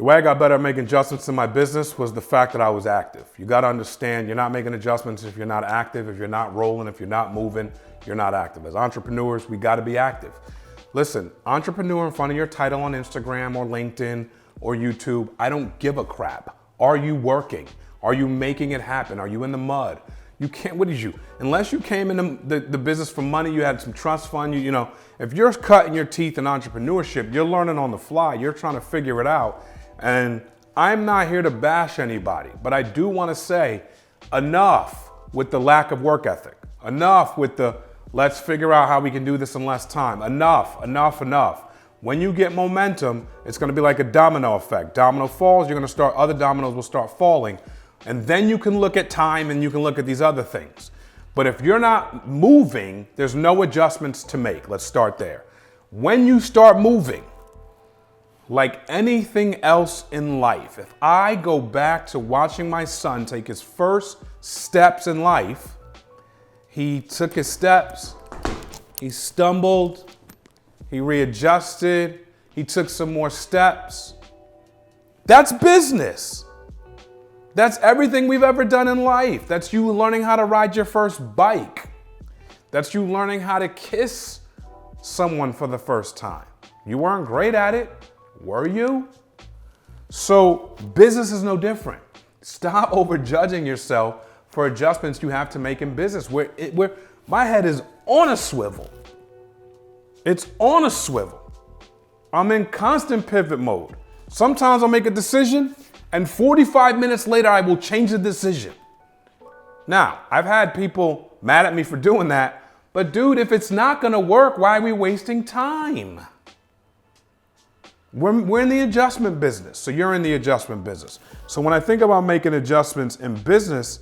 The way I got better at making adjustments in my business was the fact that I was active. You got to understand, you're not making adjustments if you're not active, if you're not rolling, if you're not moving, you're not active. As entrepreneurs, we got to be active. Listen, entrepreneur in front of your title on Instagram or LinkedIn or YouTube, I don't give a crap. Are you working? Are you making it happen? Are you in the mud? You can't, what is you? Unless you came in the business for money, you had some trust fund, you know, if you're cutting your teeth in entrepreneurship, you're learning on the fly, you're trying to figure it out. And I'm not here to bash anybody, but I do want to say enough with the lack of work ethic. Enough with the let's figure out how we can do this in less time. Enough. When you get momentum, it's going to be like a domino effect. Domino falls, you're going to start, other dominoes will start falling. And then you can look at time and you can look at these other things. But if you're not moving, there's no adjustments to make. Let's start there. When you start moving, like anything else in life, if I go back to watching my son take his first steps in life, he took his steps, he stumbled, he readjusted, he took some more steps. That's business. That's everything we've ever done in life. That's you learning how to ride your first bike. That's you learning how to kiss someone for the first time. You weren't great at it. Were you? So business is no different. Stop overjudging yourself for adjustments you have to make in business. Where my head is on a swivel. It's on a swivel. I'm in constant pivot mode. Sometimes I'll make a decision and 45 minutes later I will change the decision. Now, I've had people mad at me for doing that, but dude, if it's not gonna work, why are we wasting time? We're in the adjustment business, so you're in the adjustment business. So when I think about making adjustments in business,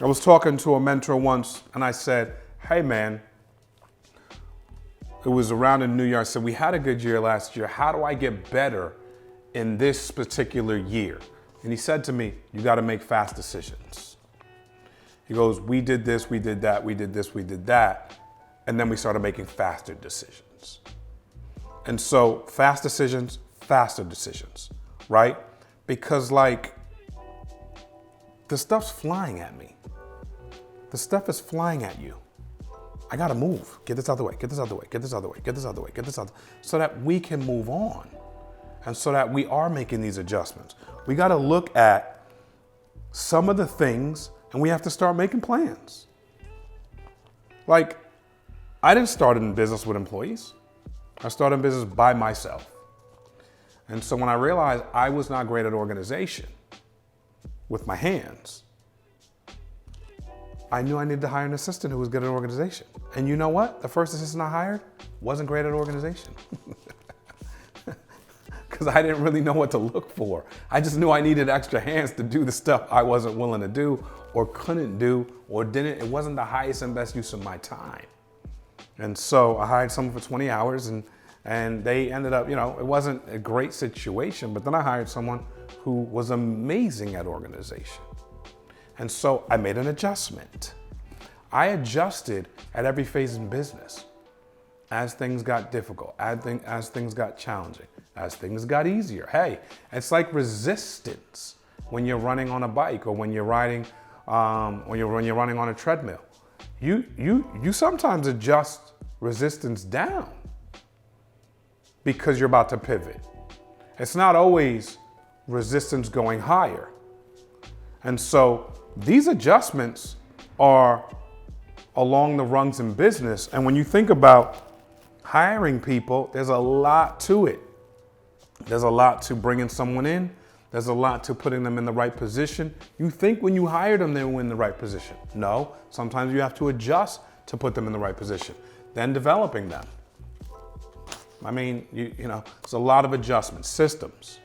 I was talking to a mentor once and I said, hey man, it was around in New York. I said, we had a good year last year. How do I get better in this particular year? And he said to me, you got to make fast decisions. He goes, we did this, we did that, we did this, we did that. And then we started making faster decisions. And so fast decisions, faster decisions, right? Because like the stuff's flying at me. The stuff is flying at you. I gotta move. Get this out of the way, get this out of the way, get this out of the way, get this out of the way, get this out, so that we can move on. And so that we are making these adjustments. We gotta look at some of the things and we have to start making plans. Like, I didn't start in business with employees. I started in business by myself. And so when I realized I was not great at organization with my hands, I knew I needed to hire an assistant who was good at organization. And you know what? The first assistant I hired wasn't great at organization. Because I didn't really know what to look for. I just knew I needed extra hands to do the stuff I wasn't willing to do or couldn't do or didn't. It wasn't the highest and best use of my time. And so I hired someone for 20 hours and they ended up, you know, it wasn't a great situation, but then I hired someone who was amazing at organization. And so I made an adjustment. I adjusted at every phase in business. As things got difficult, as things got challenging, as things got easier. Hey, it's like resistance when you're running on a bike or when you're riding, when you're running on a treadmill. You sometimes adjust resistance down because you're about to pivot. It's not always resistance going higher. And so these adjustments are along the rungs in business. And when you think about hiring people, there's a lot to it. There's a lot to bringing someone in. There's a lot to putting them in the right position. You think when you hire them, they were in the right position. No, sometimes you have to adjust to put them in the right position. Then developing them. I mean, you know, it's a lot of adjustments. Systems.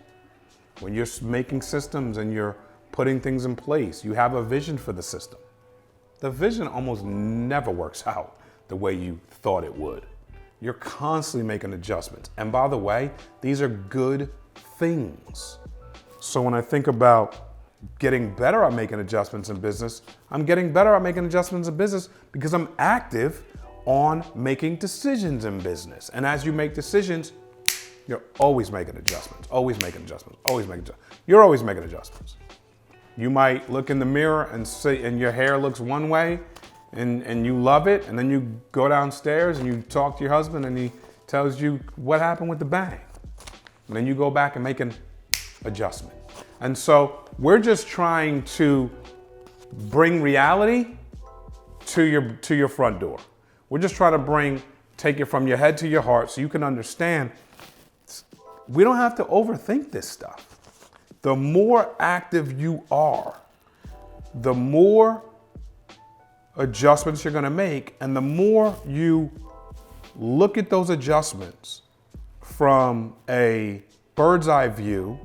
When you're making systems and you're putting things in place, you have a vision for the system. The vision almost never works out the way you thought it would. You're constantly making adjustments. And by the way, these are good things. So when I think about getting better at making adjustments in business, I'm getting better at making adjustments in business because I'm active on making decisions in business. And as you make decisions, You're always making adjustments, always making adjustments, always making adjustments. You're always making adjustments. You might look in the mirror and say, and your hair looks one way and you love it. And then you go downstairs and you talk to your husband and he tells you what happened with the bang. And then you go back and make an adjustment. And so we're just trying to bring reality to your front door. We're just trying to take it from your head to your heart so you can understand we don't have to overthink this stuff. The more active you are, the more adjustments you're gonna make, and the more you look at those adjustments from a bird's eye view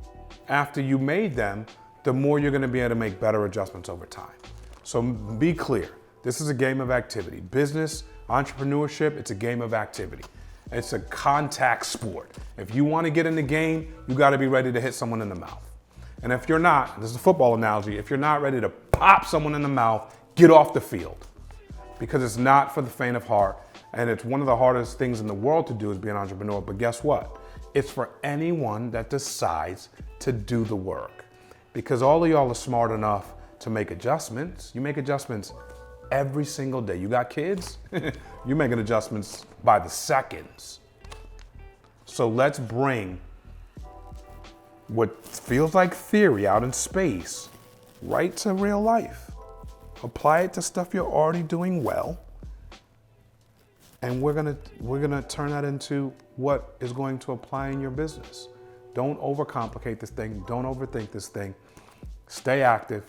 after you made them, the more you're gonna be able to make better adjustments over time. So be clear, this is a game of activity. Business, entrepreneurship, it's a game of activity. It's a contact sport. If you want to get in the game, you got to be ready to hit someone in the mouth. And if you're not, this is a football analogy, if you're not ready to pop someone in the mouth, get off the field. Because it's not for the faint of heart. And it's one of the hardest things in the world to do is be an entrepreneur. But guess what? It's for anyone that decides to do the work. Because all of y'all are smart enough to make adjustments. You make adjustments every single day. You got kids? You're making adjustments by the seconds. So let's bring what feels like theory out in space right to real life. Apply it to stuff you're already doing well. And we're gonna turn that into what is going to apply in your business. Don't overcomplicate this thing. Don't overthink this thing. Stay active.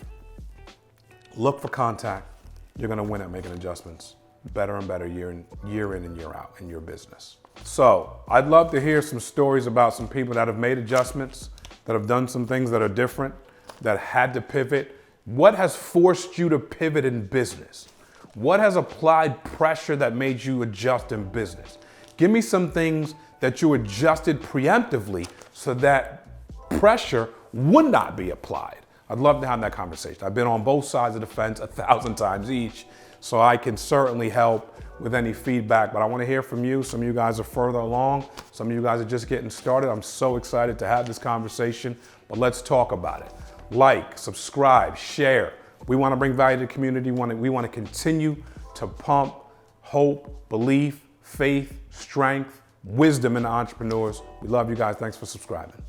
Look for contact. You're gonna win at making adjustments better and better year in and year out in your business. So I'd love to hear some stories about some people that have made adjustments, that have done some things that are different, that had to pivot. What has forced you to pivot in business? What has applied pressure that made you adjust in business? Give me some things that you adjusted preemptively so that pressure would not be applied. I'd love to have that conversation. I've been on both sides of the fence 1,000 times each, so I can certainly help with any feedback, but I want to hear from you. Some of you guys are further along. Some of you guys are just getting started. I'm so excited to have this conversation, but let's talk about it. Like, subscribe, share. We want to bring value to the community. We want to continue to pump hope, belief, faith, strength, wisdom in the entrepreneurs. We love you guys. Thanks for subscribing.